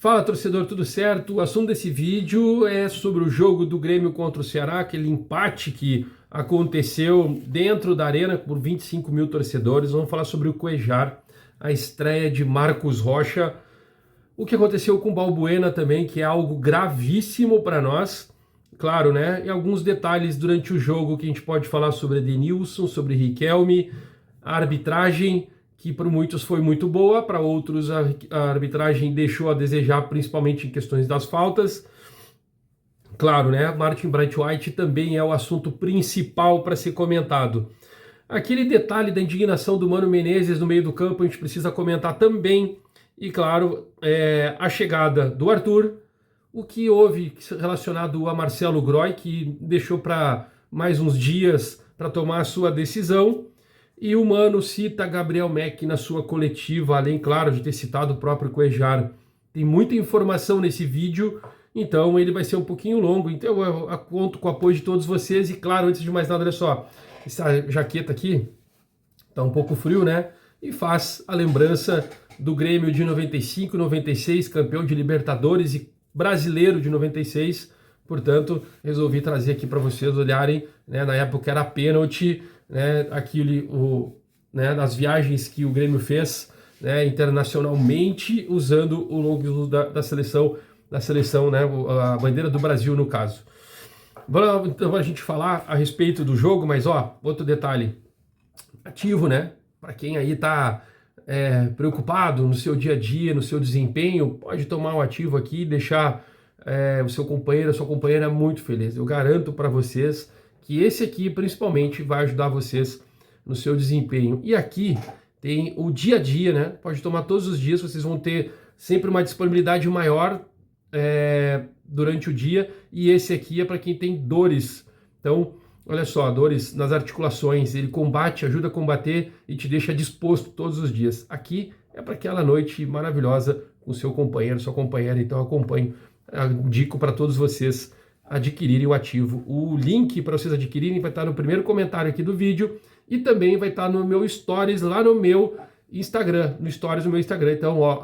Fala, torcedor, tudo certo? O assunto desse vídeo é sobre o jogo do Grêmio contra o Ceará, aquele empate que aconteceu dentro da arena por 25 mil torcedores. Vamos falar sobre o Cuéllar, a estreia de Marcos Rocha, o que aconteceu com o Balbuena também, que é algo gravíssimo para nós. Claro, né? E alguns detalhes durante o jogo que a gente pode falar sobre Edenilson, sobre Riquelme, a arbitragem, que para muitos foi muito boa, para outros a arbitragem deixou a desejar, principalmente em questões das faltas. Claro, né? Martin Braithwaite também é o assunto principal para ser comentado. Aquele detalhe da indignação do Mano Menezes no meio do campo a gente precisa comentar também. E claro, a chegada do Arthur, o que houve relacionado a Marcelo Groy, que deixou para mais uns dias para tomar a sua decisão. E o Mano cita Gabriel Meck na sua coletiva, além, claro, de ter citado o próprio Cuéllar. Tem muita informação nesse vídeo, então ele vai ser um pouquinho longo. Então eu conto com o apoio de todos vocês. E claro, antes de mais nada, olha só, essa jaqueta aqui tá um pouco frio, né? E faz a lembrança do Grêmio de 95, 96, campeão de Libertadores e brasileiro de 96. Portanto, resolvi trazer aqui para vocês olharem, né? Na época era pênalti, né, nas viagens que o Grêmio fez, né, internacionalmente, usando o logo da seleção, né, a bandeira do Brasil no caso. Vamos então a gente falar a respeito do jogo, mas ó, outro detalhe, ativo, né, para quem aí tá preocupado no seu dia a dia, no seu desempenho, pode tomar um ativo aqui e deixar o seu companheiro, a sua companheira muito feliz. Eu garanto para vocês que esse aqui principalmente vai ajudar vocês no seu desempenho. E aqui tem o dia a dia, né? Pode tomar todos os dias, vocês vão ter sempre uma disponibilidade maior durante o dia. E esse aqui é para quem tem dores. Então, olha só, dores nas articulações, ele combate, ajuda a combater e te deixa disposto todos os dias. Aqui é para aquela noite maravilhosa com seu companheiro, sua companheira, então acompanho, indico para todos vocês adquirirem o ativo. O link para vocês adquirirem vai estar no primeiro comentário aqui do vídeo e também vai estar no meu stories lá no meu Instagram, no stories do meu Instagram. Então, ó,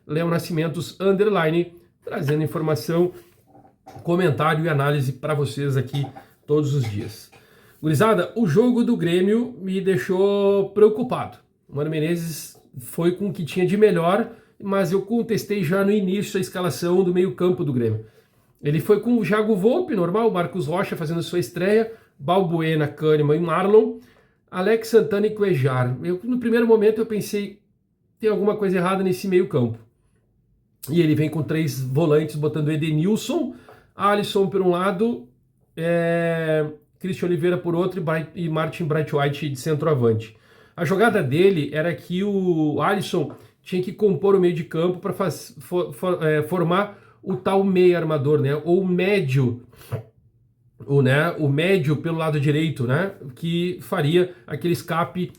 @leonascimentos_, trazendo informação, comentário e análise para vocês aqui todos os dias. Gurizada, o jogo do Grêmio me deixou preocupado. O Mano Menezes foi com o que tinha de melhor, mas eu contestei já no início a escalação do meio-campo do Grêmio. Ele foi com o Thiago Volpi, normal, Marcos Rocha fazendo sua estreia, Balbuena, Kahneman e Marlon, Alex Santana e Cuéllar. No primeiro momento eu pensei, tem alguma coisa errada nesse meio-campo. E ele vem com 3 volantes, botando Edenilson, Alisson por um lado, Christian Oliveira por outro e Martin Braithwaite de centroavante. A jogada dele era que o Alisson tinha que compor o meio de campo para formar o tal meio armador, né? Ou médio, o médio pelo lado direito, né? Que faria aquele escape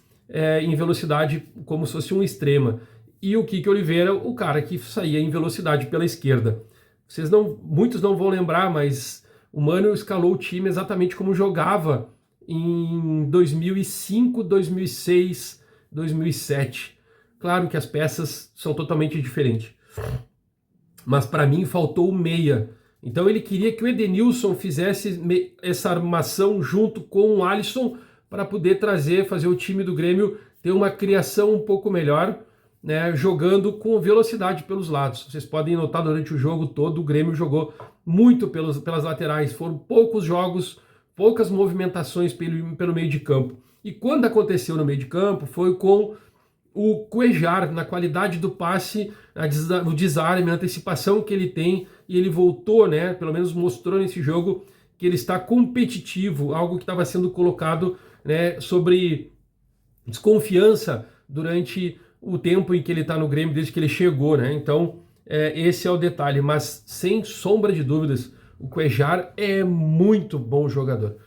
em velocidade como se fosse um extrema. E o Kiki Oliveira, o cara que saía em velocidade pela esquerda. Muitos não vão lembrar, mas o Mano escalou o time exatamente como jogava em 2005, 2006, 2007. Claro que as peças são totalmente diferentes. Mas para mim faltou o meia. Então ele queria que o Edenilson fizesse essa armação junto com o Alisson para poder fazer o time do Grêmio ter uma criação um pouco melhor, né, jogando com velocidade pelos lados. Vocês podem notar durante o jogo todo, o Grêmio jogou muito pelas laterais. Foram poucos jogos, poucas movimentações pelo meio de campo. E quando aconteceu no meio de campo, foi com o Cuéllar, na qualidade do passe, o desarme, a antecipação que ele tem, e ele voltou, né, pelo menos mostrou nesse jogo que ele está competitivo, algo que estava sendo colocado, né, sobre desconfiança durante o tempo em que ele está no Grêmio, desde que ele chegou, né? Então, esse é o detalhe, mas sem sombra de dúvidas, o Cuéllar é muito bom jogador.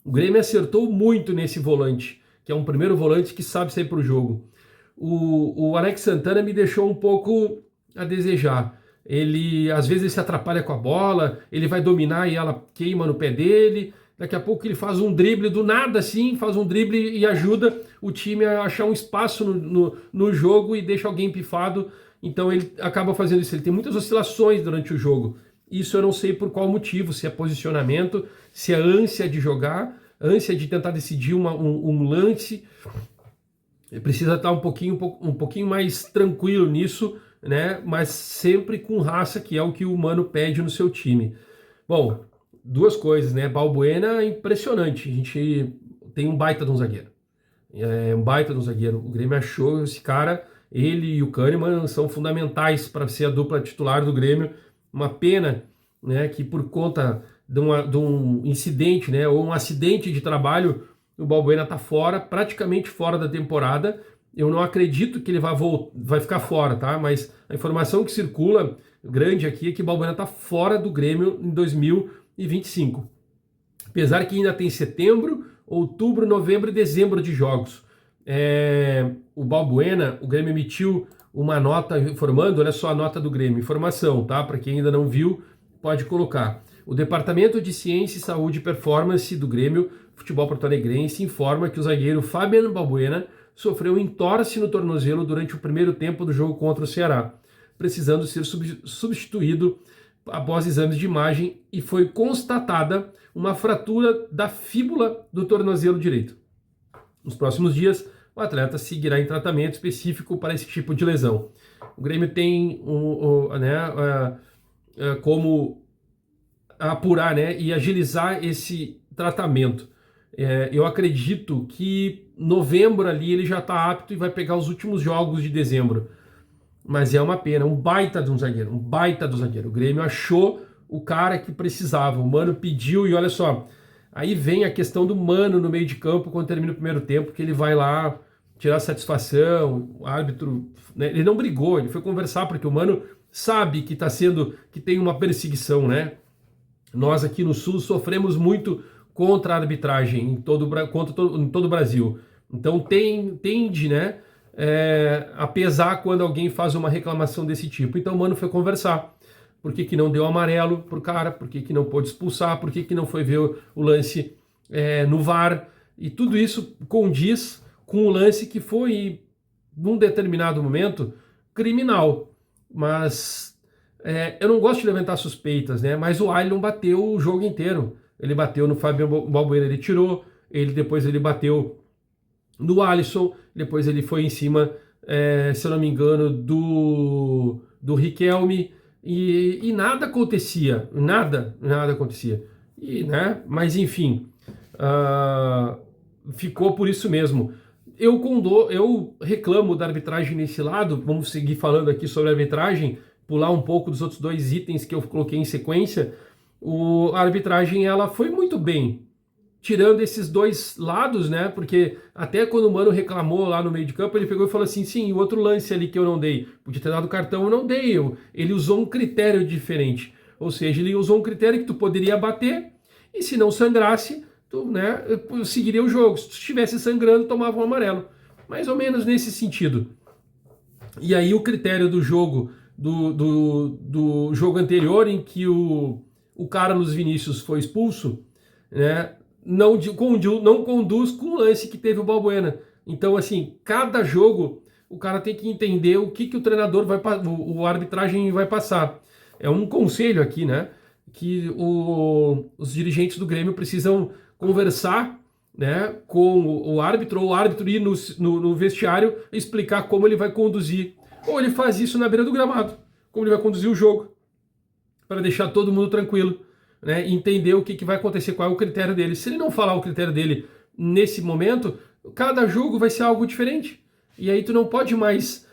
O Grêmio acertou muito nesse volante, que é um primeiro volante que sabe sair para o jogo. O Alex Santana me deixou um pouco a desejar. Às vezes ele se atrapalha com a bola, ele vai dominar e ela queima no pé dele. Daqui a pouco ele faz um drible do nada assim, faz um drible e ajuda. o time a achar um espaço no jogo e deixa alguém pifado. Então ele acaba fazendo isso. Ele tem muitas oscilações durante o jogo. Isso eu não sei por qual motivo, se é posicionamento, se é ânsia de jogar, ânsia de tentar decidir um lance. Ele precisa estar um pouquinho mais tranquilo nisso, né? Mas sempre com raça, que é o que o Mano pede no seu time. Bom, duas coisas, né? Balbuena é impressionante. A gente tem um baita de um zagueiro. É um baita de um zagueiro. O Grêmio achou esse cara, ele e o Kahneman são fundamentais para ser a dupla titular do Grêmio. Uma pena, né, que por conta de um incidente, né, ou um acidente de trabalho, o Balbuena está fora, praticamente fora da temporada. Eu não acredito que ele vai ficar fora, tá? Mas a informação que circula grande aqui é que o Balbuena está fora do Grêmio em 2025. Apesar que ainda tem setembro, outubro, novembro e dezembro de jogos. O Balbuena, o Grêmio emitiu uma nota informando, olha só a nota do Grêmio, informação, tá? Para quem ainda não viu, pode colocar. O Departamento de Ciência, Saúde e Performance do Grêmio Futebol Porto-Alegrense informa que o zagueiro Fabian Balbuena sofreu entorse no tornozelo durante o primeiro tempo do jogo contra o Ceará, precisando ser substituído após exames de imagem, e foi constatada uma fratura da fíbula do tornozelo direito. Nos próximos dias, o atleta seguirá em tratamento específico para esse tipo de lesão. O Grêmio tem como apurar, né, e agilizar esse tratamento. Eu acredito que novembro ali ele já está apto e vai pegar os últimos jogos de dezembro. Mas é uma pena, um baita de um zagueiro, um baita do zagueiro. O Grêmio achou o cara que precisava, o Mano pediu, e olha só, aí vem a questão do Mano no meio de campo quando termina o primeiro tempo, que ele vai lá tirar satisfação, o árbitro, né, ele não brigou, ele foi conversar, porque o Mano sabe que que tem uma perseguição, né? Nós aqui no Sul sofremos muito contra a arbitragem em todo o Brasil. Então tende, né, a pesar quando alguém faz uma reclamação desse tipo. Então o Mano foi conversar. Por que não deu amarelo pro cara? Por que não pôde expulsar? Por que não foi ver o lance no VAR? E tudo isso condiz com o lance que foi, num determinado momento, criminal. Mas eu não gosto de levantar suspeitas, né? Mas o Ailton bateu o jogo inteiro. Ele bateu no Fabian Balbuena, ele tirou. Depois ele bateu no Alisson. Depois ele foi em cima, se eu não me engano, do Riquelme. E nada acontecia. Nada acontecia. Mas enfim, ficou por isso mesmo. Eu reclamo da arbitragem nesse lado. Vamos seguir falando aqui sobre a arbitragem, pular um pouco dos outros dois itens que eu coloquei em sequência. A arbitragem ela foi muito bem, tirando esses dois lados, né? Porque até quando o Mano reclamou lá no meio de campo, ele pegou e falou assim: sim, o outro lance ali que eu não dei, podia ter dado cartão, eu não dei. Ele usou um critério diferente, ou seja, ele usou um critério que tu poderia bater, e se não sangrasse, tu, né, seguiria o jogo. Se tu estivesse sangrando, tomava um amarelo. Mais ou menos nesse sentido. E aí o critério do jogo, do jogo anterior, em que o Carlos Vinícius foi expulso, né, não conduz com o lance que teve o Balbuena. Então, assim, cada jogo o cara tem que entender o que o treinador a arbitragem vai passar. É um conselho aqui, né, que os dirigentes do Grêmio precisam conversar, né, com o árbitro, ou o árbitro ir no vestiário e explicar como ele vai conduzir. Ou ele faz isso na beira do gramado, como ele vai conduzir o jogo, para deixar todo mundo tranquilo, né, entender o que vai acontecer, qual é o critério dele. Se ele não falar o critério dele nesse momento, cada jogo vai ser algo diferente. E aí tu não pode mais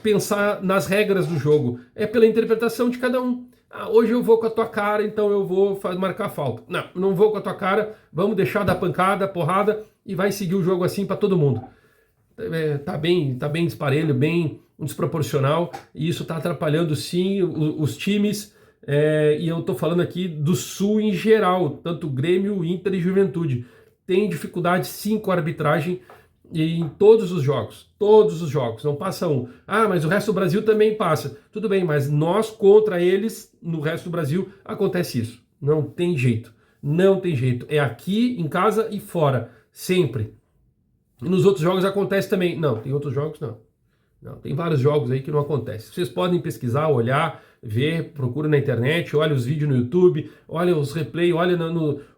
pensar nas regras do jogo. É pela interpretação de cada um. Hoje eu vou com a tua cara, então eu vou marcar falta. Não vou com a tua cara, vamos deixar dar pancada, porrada, e vai seguir o jogo assim para todo mundo. Tá bem disparelho, bem desproporcional, e isso está atrapalhando sim os times, e eu estou falando aqui do Sul em geral, tanto Grêmio, Inter e Juventude. Tem dificuldade sim com a arbitragem em todos os jogos, não passa um. Mas o resto do Brasil também passa. Tudo bem, mas nós contra eles, no resto do Brasil, acontece isso. Não tem jeito, é aqui, em casa e fora, sempre. Nos outros jogos acontece também. Não, tem outros jogos não. Não, tem vários jogos aí que não acontece. Vocês podem pesquisar, olhar, ver, procura na internet, olha os vídeos no YouTube, olha os replays, olha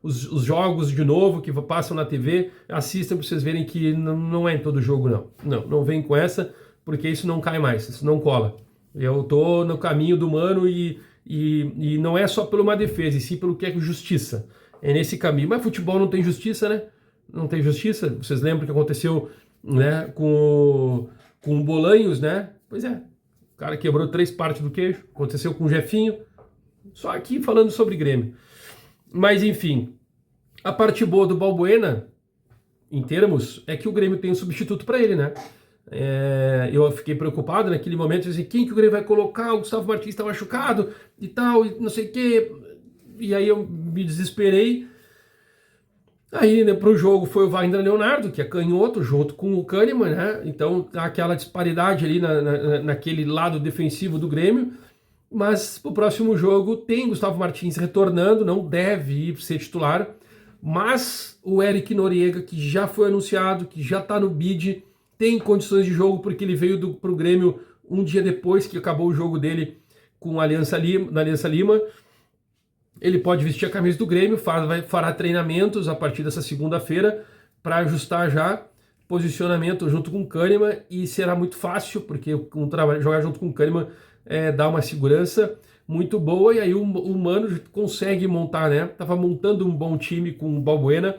os jogos de novo que passam na TV, assistam para vocês verem que não é em todo jogo não. Não vem com essa, porque isso não cai mais, isso não cola. Eu tô no caminho do humano e não é só por uma defesa, e sim pelo que é justiça. É nesse caminho. Mas futebol não tem justiça, né? Não tem justiça. Vocês lembram o que aconteceu, né, com o Bolanhos, né? Pois é, o cara quebrou 3 partes do queijo. Aconteceu com o Jefinho. Só aqui falando sobre Grêmio. Mas enfim, a parte boa do Balbuena, em termos, é que o Grêmio tem um substituto para ele, né? Eu fiquei preocupado naquele momento, assim, quem que o Grêmio vai colocar? O Gustavo Martins está machucado e tal, e não sei o quê. E aí eu me desesperei. Aí, né, pro jogo foi o Wagner Leonardo, que é canhoto, junto com o Kahneman, né? Então tá aquela disparidade ali naquele lado defensivo do Grêmio. Mas pro próximo jogo tem Gustavo Martins retornando, não deve ir ser titular. Mas o Eric Noriega, que já foi anunciado, que já tá no bid, tem condições de jogo, porque ele veio pro Grêmio um dia depois que acabou o jogo dele com a Aliança Lima. Ele pode vestir a camisa do Grêmio, fará treinamentos a partir dessa segunda-feira para ajustar já posicionamento junto com o Kahneman, e será muito fácil, porque jogar junto com o Kahneman dá uma segurança muito boa, e aí o Mano consegue montar, né? Tava montando um bom time com o Balbuena,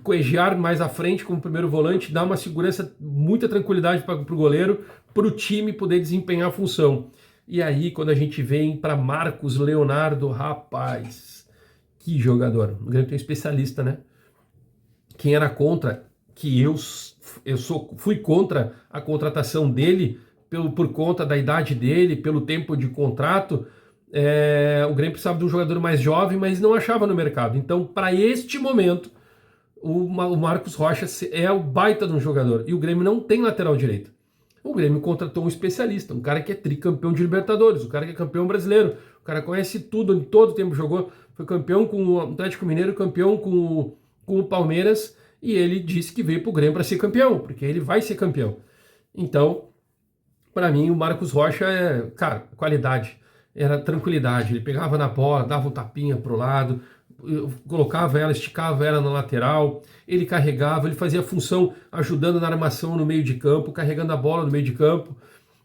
Cuéllar mais à frente como primeiro volante, dá uma segurança, muita tranquilidade para o goleiro, para o time poder desempenhar a função. E aí, quando a gente vem para Marcos Leonardo, rapaz, que jogador. O Grêmio tem um especialista, né? Quem era contra, que fui contra a contratação dele, por conta da idade dele, pelo tempo de contrato. O Grêmio precisava de um jogador mais jovem, mas não achava no mercado. Então, para este momento, o Marcos Rocha é o baita de um jogador. E o Grêmio não tem lateral direito. O Grêmio contratou um especialista, um cara que é tricampeão de Libertadores, um cara que é campeão brasileiro, o cara conhece tudo, em todo tempo jogou, foi campeão com o Atlético Mineiro, campeão com o Palmeiras, e ele disse que veio pro Grêmio para ser campeão, porque ele vai ser campeão. Então, para mim, o Marcos Rocha cara, qualidade, era tranquilidade, ele pegava na bola, dava um tapinha pro lado, colocava ela, esticava ela na lateral, ele carregava, ele fazia a função ajudando na armação no meio de campo, carregando a bola no meio de campo.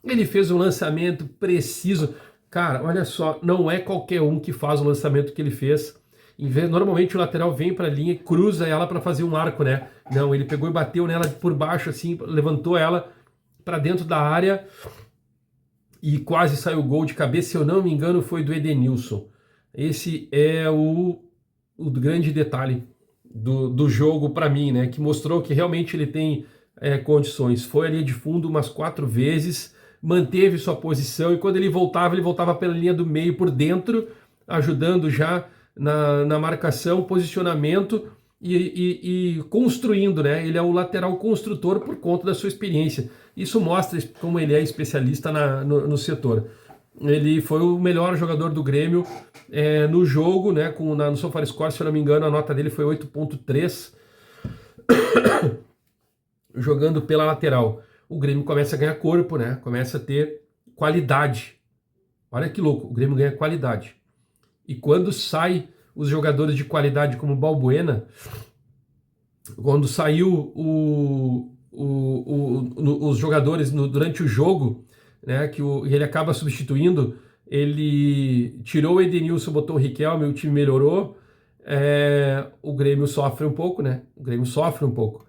Ele fez um lançamento preciso. Cara, olha só, não é qualquer um que faz o lançamento que ele fez. Normalmente o lateral vem para a linha e cruza ela para fazer um arco, né? Não, ele pegou e bateu nela por baixo, assim, levantou ela para dentro da área e quase saiu o gol de cabeça. Se eu não me engano, foi do Edenilson. Esse é o grande detalhe do jogo para mim, né? Que mostrou que realmente ele tem condições. Foi ali de fundo umas 4 vezes, manteve sua posição, e quando ele voltava pela linha do meio por dentro, ajudando já na marcação, posicionamento e construindo, né? Ele é o lateral construtor por conta da sua experiência. Isso mostra como ele é especialista no setor. Ele foi o melhor jogador do Grêmio no jogo, né? No SofaScore, se eu não me engano, a nota dele foi 8.3, jogando pela lateral. O Grêmio começa a ganhar corpo, né? Começa a ter qualidade. Olha que louco, o Grêmio ganha qualidade. E quando sai os jogadores de qualidade como o Balbuena, quando saiu os jogadores durante o jogo, né, que ele acaba substituindo, ele tirou o Edenilson, botou o Riquelme, o time melhorou, o Grêmio sofre um pouco, né? O Grêmio sofre um pouco.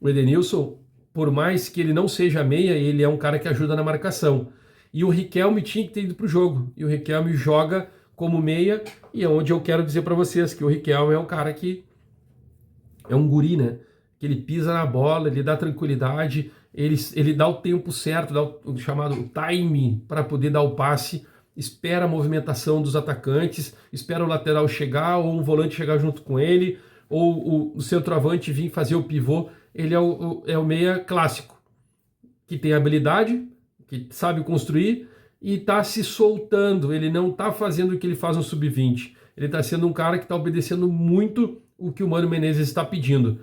O Edenilson, por mais que ele não seja meia, ele é um cara que ajuda na marcação. E o Riquelme tinha que ter ido para o jogo. E o Riquelme joga como meia, e é onde eu quero dizer para vocês que o Riquelme é um cara que é um guri, né? Que ele pisa na bola, ele dá tranquilidade, ele dá o tempo certo, dá o chamado time para poder dar o passe, espera a movimentação dos atacantes, espera o lateral chegar ou um volante chegar junto com ele, ou o centroavante vir fazer o pivô. Ele é o meia clássico, que tem habilidade, que sabe construir e está se soltando. Ele não está fazendo o que ele faz no sub-20. Ele está sendo um cara que está obedecendo muito o que o Mano Menezes está pedindo.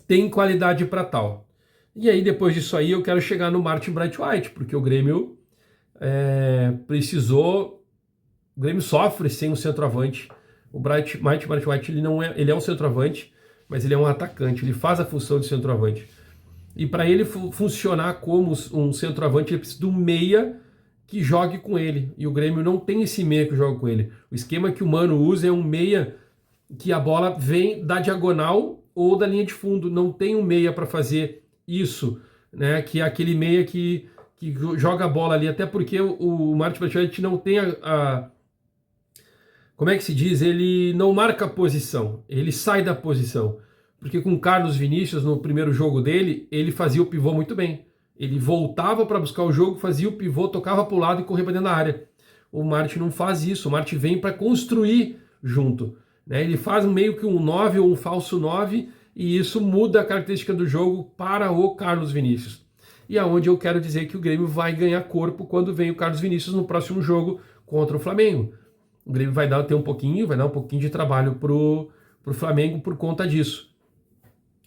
tem qualidade para tal. E aí, depois disso aí, eu quero chegar no Martin Braithwaite, porque o Grêmio precisou... O Grêmio sofre sem um centroavante. O Martin Braithwaite, ele é um centroavante, mas ele é um atacante, ele faz a função de centroavante. E para ele funcionar como um centroavante, ele precisa de um meia que jogue com ele. E o Grêmio não tem esse meia que joga com ele. O esquema que o Mano usa é um meia que a bola vem da diagonal ou da linha de fundo. Não tem um meia para fazer isso, né? Que é aquele meia que joga a bola ali. Até porque o Martin Braithwaite não tem como é que se diz? Ele não marca a posição, ele sai da posição. Porque com o Carlos Vinícius, no primeiro jogo dele, ele fazia o pivô muito bem. Ele voltava para buscar o jogo, fazia o pivô, tocava para o lado e corria para dentro da área. O Martin não faz isso, o Martin vem para construir junto, né? Ele faz meio que um 9 ou um falso 9 e isso muda a característica do jogo para o Carlos Vinícius. E aonde eu quero dizer que o Grêmio vai ganhar corpo quando vem o Carlos Vinícius no próximo jogo contra o Flamengo. O Grêmio vai dar um pouquinho de trabalho pro Flamengo por conta disso.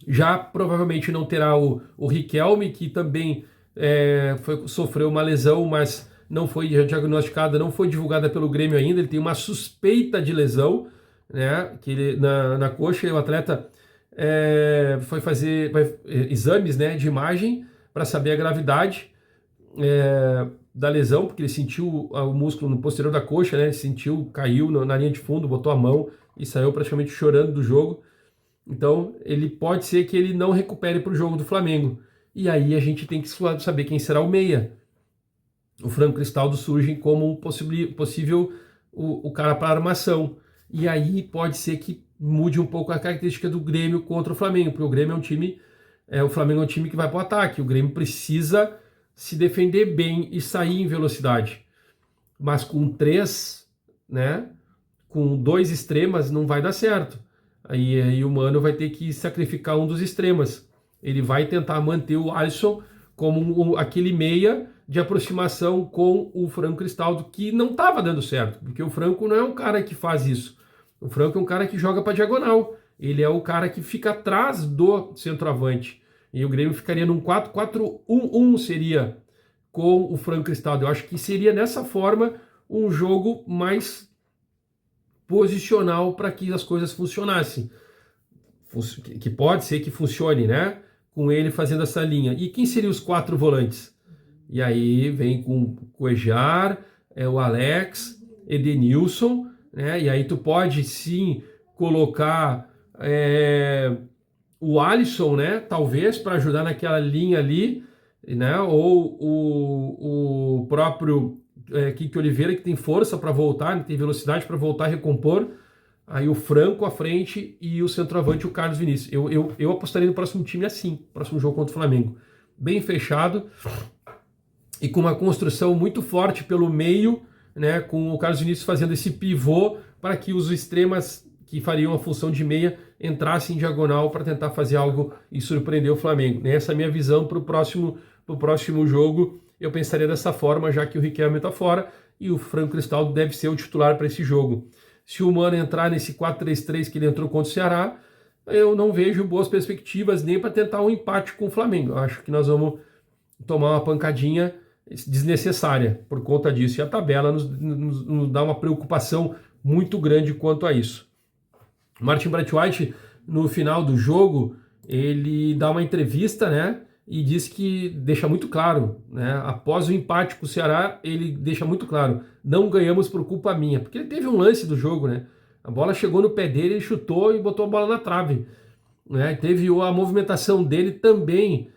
Já provavelmente não terá o Riquelme, que também sofreu uma lesão, mas não foi diagnosticada, não foi divulgada pelo Grêmio ainda. Ele tem uma suspeita de lesão, né, que ele, na coxa, e o atleta foi fazer exames, né, de imagem para saber a gravidade da lesão, porque ele sentiu o músculo no posterior da coxa, né, sentiu, caiu na linha de fundo, botou a mão e saiu praticamente chorando do jogo. Então, ele pode ser que ele não recupere para o jogo do Flamengo. E aí a gente tem que saber quem será o meia. O Franco Cristaldo surge como um possível o cara para armação. E aí pode ser que mude um pouco a característica do Grêmio contra o Flamengo, porque o Grêmio é um time, o Flamengo é um time que vai para o ataque. O Grêmio precisa se defender bem e sair em velocidade. Mas com 3, né, com 2 extremas não vai dar certo. Aí o Mano vai ter que sacrificar um dos extremas. Ele vai tentar manter o Alisson como aquele meia de aproximação com o Franco Cristaldo, que não estava dando certo, porque o Franco não é um cara que faz isso. O Franco é um cara que joga para diagonal. Ele é o cara que fica atrás do centroavante. E o Grêmio ficaria num 4-4-1-1 seria com o Franco Cristaldo. Eu acho que seria dessa forma um jogo mais posicional para que as coisas funcionassem. Que pode ser que funcione, né? Com ele fazendo essa linha. E quem seriam os 4 volantes? E aí vem com o Cuéllar, o Alex, Edenilson, né? E aí tu pode sim colocar o Alisson, né? Talvez para ajudar naquela linha ali, né? Ou o próprio Kiki Oliveira, que tem força para voltar, né? Tem velocidade para voltar e recompor. Aí o Franco à frente e o centroavante, o Carlos Vinícius. Eu apostaria no próximo time assim, próximo jogo contra o Flamengo. Bem fechado e com uma construção muito forte pelo meio, né? Com o Carlos Vinícius fazendo esse pivô para que os extremas que fariam a função de meia entrassem em diagonal para tentar fazer algo e surpreender o Flamengo. Essa é a minha visão para o próximo jogo. Eu pensaria dessa forma, já que o Riquelme está fora e o Franco Cristaldo deve ser o titular para esse jogo. Se o Mano entrar nesse 4-3-3 que ele entrou contra o Ceará, eu não vejo boas perspectivas nem para tentar um empate com o Flamengo. Eu acho que nós vamos tomar uma pancadinha desnecessária por conta disso. E a tabela nos dá uma preocupação muito grande quanto a isso. Martin Braithwaite, no final do jogo, ele dá uma entrevista, né? E diz que deixa muito claro, né? Após o empate com o Ceará, ele deixa muito claro, não ganhamos por culpa minha, porque ele teve um lance do jogo, né? A bola chegou no pé dele, ele chutou e botou a bola na trave, né? Teve a movimentação dele também,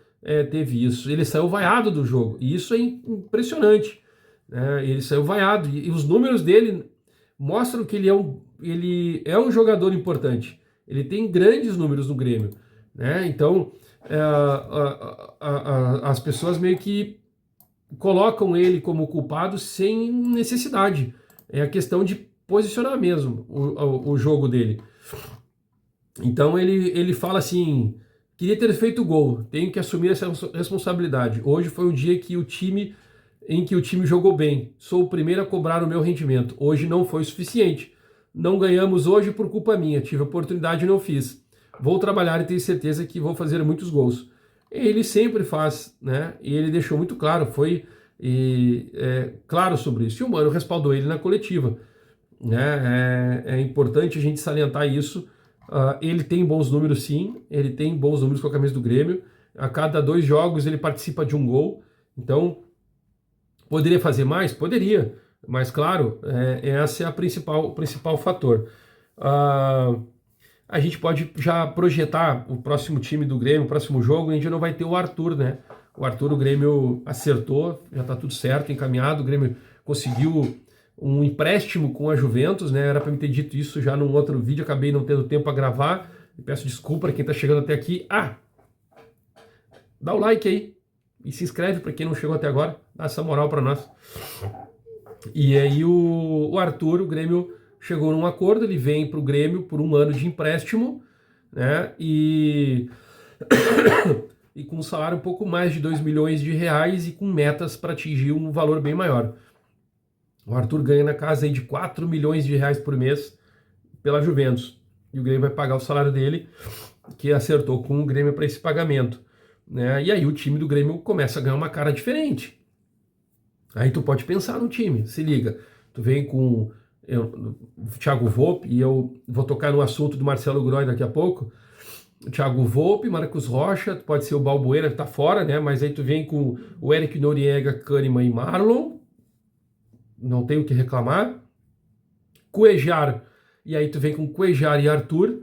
teve isso. Ele saiu vaiado do jogo, e isso é impressionante, né? Ele saiu vaiado, e os números dele mostram que ele é um jogador importante. Ele tem grandes números no Grêmio, né? Então as pessoas meio que colocam ele como culpado sem necessidade. É a questão de posicionar mesmo o jogo dele. Então ele fala assim: queria ter feito gol, tenho que assumir essa responsabilidade. Hoje foi um dia em que o time jogou bem. Sou o primeiro a cobrar o meu rendimento. Hoje não foi suficiente. Não ganhamos hoje por culpa minha. Tive oportunidade e não fiz. vou trabalhar e tenho certeza que vou fazer muitos gols. Ele sempre faz, né? E ele deixou muito claro, foi claro sobre isso. E o Mano respaldou ele na coletiva, né? É importante a gente salientar isso. Ele tem bons números, sim. Ele tem bons números com a camisa do Grêmio. A cada 2 jogos ele participa de um gol. Então, poderia fazer mais? Poderia. Mas, claro, esse é o principal fator. A gente pode já projetar o próximo time do Grêmio, o próximo jogo, a gente não vai ter o Arthur, né? O Arthur, o Grêmio acertou, já tá tudo certo, encaminhado, o Grêmio conseguiu um empréstimo com a Juventus, né? Era para me ter dito isso já num outro vídeo, acabei não tendo tempo para gravar, peço desculpa para quem tá chegando até aqui. Dá o like aí e se inscreve para quem não chegou até agora, dá essa moral para nós. E aí o Arthur, o Grêmio chegou num acordo, ele vem para o Grêmio por 1 ano de empréstimo, né? E com um salário um pouco mais de 2 milhões de reais e com metas para atingir um valor bem maior. O Arthur ganha na casa aí de 4 milhões de reais por mês pela Juventus. E o Grêmio vai pagar o salário dele, que acertou com o Grêmio para esse pagamento, né? E aí o time do Grêmio começa a ganhar uma cara diferente. Aí tu pode pensar no time, se liga. Tu vem com o Thiago Volpe, e eu vou tocar no assunto do Marcelo Groy daqui a pouco. O Thiago Volpe, Marcos Rocha, pode ser o Balbuena que tá fora, né? Mas aí tu vem com o Eric Noriega, Kahneman e Marlon. Não tenho o que reclamar. Cuejar, e aí tu vem com Cuejar e Arthur.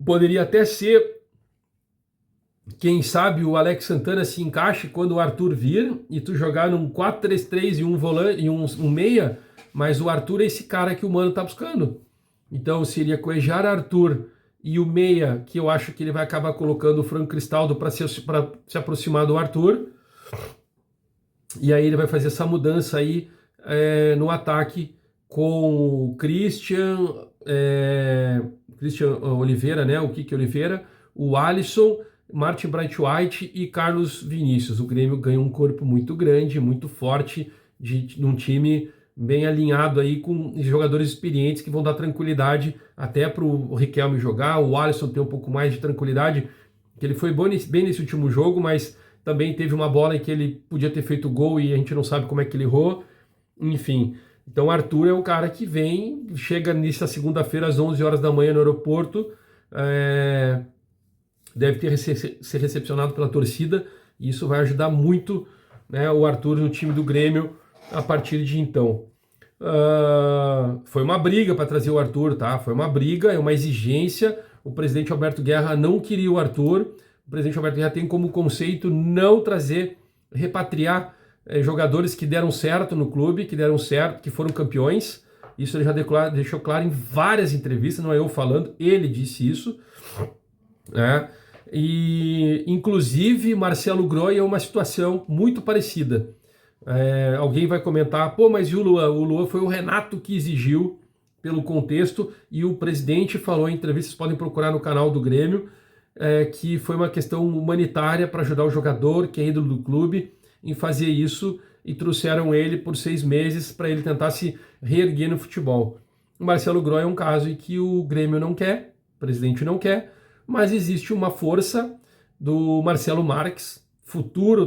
Poderia até ser, quem sabe, o Alex Santana se encaixe quando o Arthur vir e tu jogar num 4-3-3 e um volante e um meia, mas o Arthur é esse cara que o Mano tá buscando. Então seria Cuejar, Arthur e o meia, que eu acho que ele vai acabar colocando o Franco Cristaldo para se aproximar do Arthur. E aí ele vai fazer essa mudança aí no ataque com o Christian Oliveira, né? O Kiki Oliveira, o Alisson, Martin Bright White e Carlos Vinícius. O Grêmio ganha um corpo muito grande, muito forte, de um time bem alinhado aí com jogadores experientes que vão dar tranquilidade até para o Riquelme jogar. O Alisson tem um pouco mais de tranquilidade, que ele foi bem nesse último jogo, mas também teve uma bola em que ele podia ter feito gol e a gente não sabe como é que ele errou. Enfim, então o Arthur é um cara que chega nessa segunda-feira às 11 horas da manhã no aeroporto, deve ser recepcionado pela torcida, e isso vai ajudar muito, né, o Arthur no time do Grêmio a partir de então. Foi uma briga para trazer o Arthur, tá? Foi uma briga, é uma exigência. O presidente Alberto Guerra não queria o Arthur. O presidente Alberto Guerra tem como conceito não repatriar jogadores que deram certo no clube, que foram campeões. Isso ele já deixou claro em várias entrevistas, não é eu falando, ele disse isso, né? E inclusive Marcelo Groy é uma situação muito parecida. Alguém vai comentar, pô, mas e o Luan? O Luan foi o Renato que exigiu pelo contexto, e o presidente falou em entrevistas, podem procurar no canal do Grêmio, que foi uma questão humanitária para ajudar o jogador, que é ídolo do clube, em fazer isso, e trouxeram ele por 6 meses para ele tentar se reerguer no futebol. O Marcelo Groy é um caso em que o Grêmio não quer, o presidente não quer, mas existe uma força do Marcelo Marques,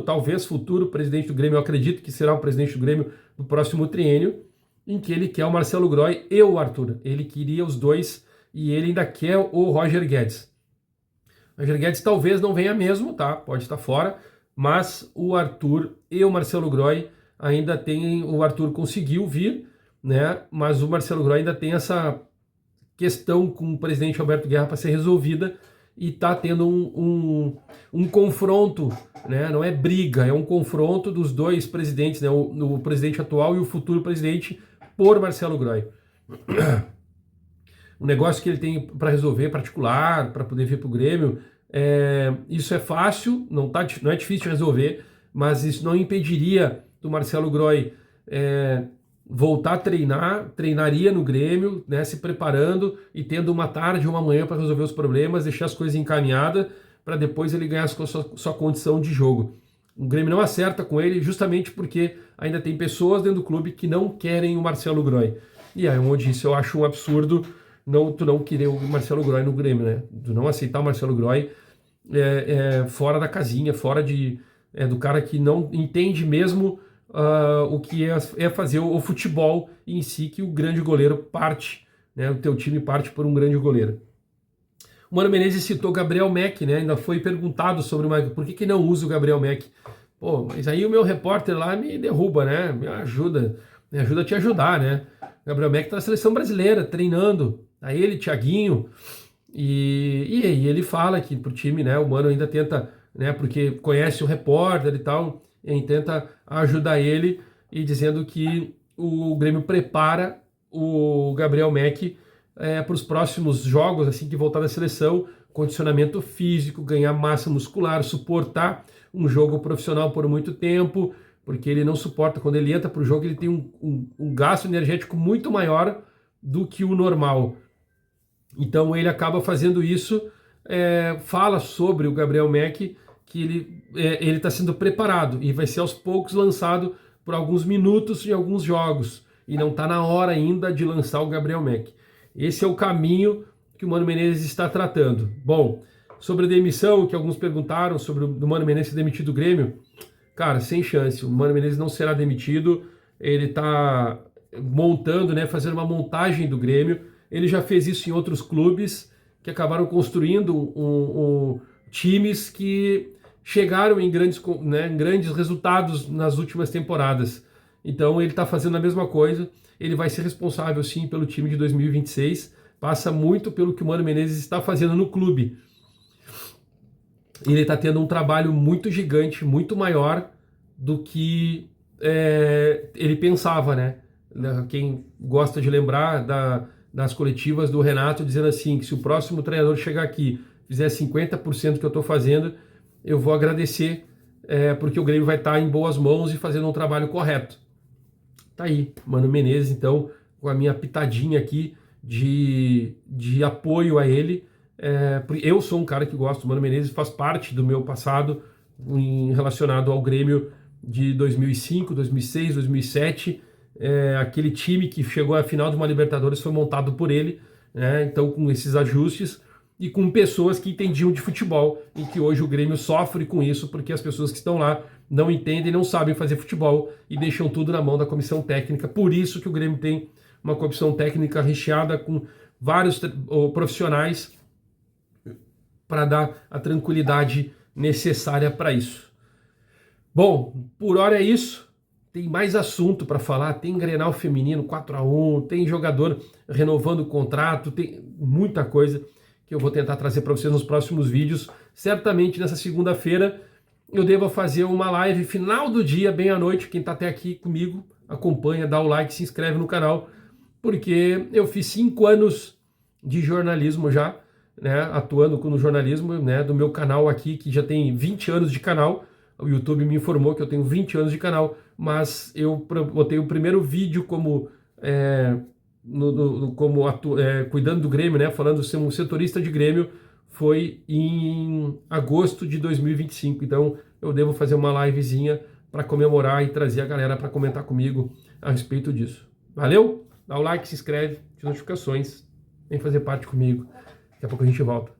talvez futuro presidente do Grêmio, eu acredito que será o presidente do Grêmio no próximo triênio, em que ele quer o Marcelo Groy e o Arthur. Ele queria os dois e ele ainda quer o Roger Guedes. O Roger Guedes talvez não venha mesmo, tá? Pode estar fora, mas o Arthur e o Marcelo Groy ainda tem. O Arthur conseguiu vir, né? Mas o Marcelo Groy ainda tem essa questão com o presidente Alberto Guerra para ser resolvida, e está tendo um confronto, né? Não é briga, é um confronto dos dois presidentes, né? O presidente atual e o futuro presidente, por Marcelo Groy. O negócio que ele tem para resolver particular, para poder vir para o Grêmio, isso é fácil, não é difícil de resolver, mas isso não impediria do Marcelo Groy voltar a treinaria no Grêmio, né, se preparando e tendo uma tarde ou uma manhã para resolver os problemas, deixar as coisas encaminhadas para depois ele ganhar sua condição de jogo. O Grêmio não acerta com ele justamente porque ainda tem pessoas dentro do clube que não querem o Marcelo Groy. E aí, onde isso eu acho um absurdo, tu não querer o Marcelo Groy no Grêmio, né? Tu não aceitar o Marcelo Groy fora da casinha, fora do cara que não entende mesmo o que é fazer o futebol em si, que o grande goleiro parte, né? O teu time parte por um grande goleiro. O Mano Menezes citou Gabriel Mack, né? Ainda foi perguntado sobre por que não usa o Gabriel Mack. Pô, mas aí o meu repórter lá me derruba, né? Me ajuda a te ajudar, né? O Gabriel Mack tá na seleção brasileira, treinando. Aí ele, Thiaguinho, e aí ele fala que pro time, né? O Mano ainda tenta, né? Porque conhece o repórter e tal, e tenta ajudar ele e dizendo que o Grêmio prepara o Gabriel Mack para os próximos jogos, assim que voltar da seleção, condicionamento físico, ganhar massa muscular, suportar um jogo profissional por muito tempo, porque ele não suporta, quando ele entra para o jogo, ele tem um gasto energético muito maior do que o normal. Então ele acaba fazendo isso, fala sobre o Gabriel Mack, que ele está sendo preparado e vai ser aos poucos lançado por alguns minutos em alguns jogos, e não está na hora ainda de lançar o Gabriel Mack. Esse é o caminho que o Mano Menezes está tratando. Bom, sobre a demissão, que alguns perguntaram sobre o Mano Menezes ser demitido do Grêmio, cara, sem chance. O Mano Menezes não será demitido. Ele está montando, né, fazendo uma montagem do Grêmio. Ele já fez isso em outros clubes que acabaram construindo times que chegaram em grandes resultados nas últimas temporadas. Então ele está fazendo a mesma coisa. Ele vai ser responsável, sim, pelo time de 2026. Passa muito pelo que o Mano Menezes está fazendo no clube. Ele está tendo um trabalho muito gigante, muito maior do que ele pensava, né? Quem gosta de lembrar das coletivas do Renato dizendo assim, que se o próximo treinador chegar aqui, fizer 50% do que eu estou fazendo, eu vou agradecer, porque o Grêmio vai estar em boas mãos e fazendo um trabalho correto. Tá aí, Mano Menezes, então, com a minha pitadinha aqui de apoio a ele. Eu sou um cara que gosto, o Mano Menezes faz parte do meu passado relacionado ao Grêmio de 2005, 2006, 2007. Aquele time que chegou à final de uma Libertadores foi montado por ele, né? Então, com esses ajustes e com pessoas que entendiam de futebol, e que hoje o Grêmio sofre com isso, porque as pessoas que estão lá não entendem, não sabem fazer futebol e deixam tudo na mão da comissão técnica. Por isso que o Grêmio tem uma comissão técnica recheada com vários profissionais para dar a tranquilidade necessária para isso. Bom, por hora é isso. Tem mais assunto para falar, tem Grenal feminino 4-1, tem jogador renovando o contrato, tem muita coisa que eu vou tentar trazer para vocês nos próximos vídeos. Certamente nessa segunda-feira eu devo fazer uma live final do dia, bem à noite. Quem está até aqui comigo, acompanha, dá o like, se inscreve no canal, porque eu fiz 5 anos de jornalismo já, né, atuando no jornalismo, né, do meu canal aqui, que já tem 20 anos de canal. O YouTube me informou que eu tenho 20 anos de canal, mas eu botei o primeiro vídeo como cuidando do Grêmio, né, falando ser um setorista de Grêmio, foi em agosto de 2025. Então eu devo fazer uma livezinha para comemorar e trazer a galera para comentar comigo a respeito disso. Valeu? Dá o like, se inscreve, ative as notificações, vem fazer parte comigo. Daqui a pouco a gente volta.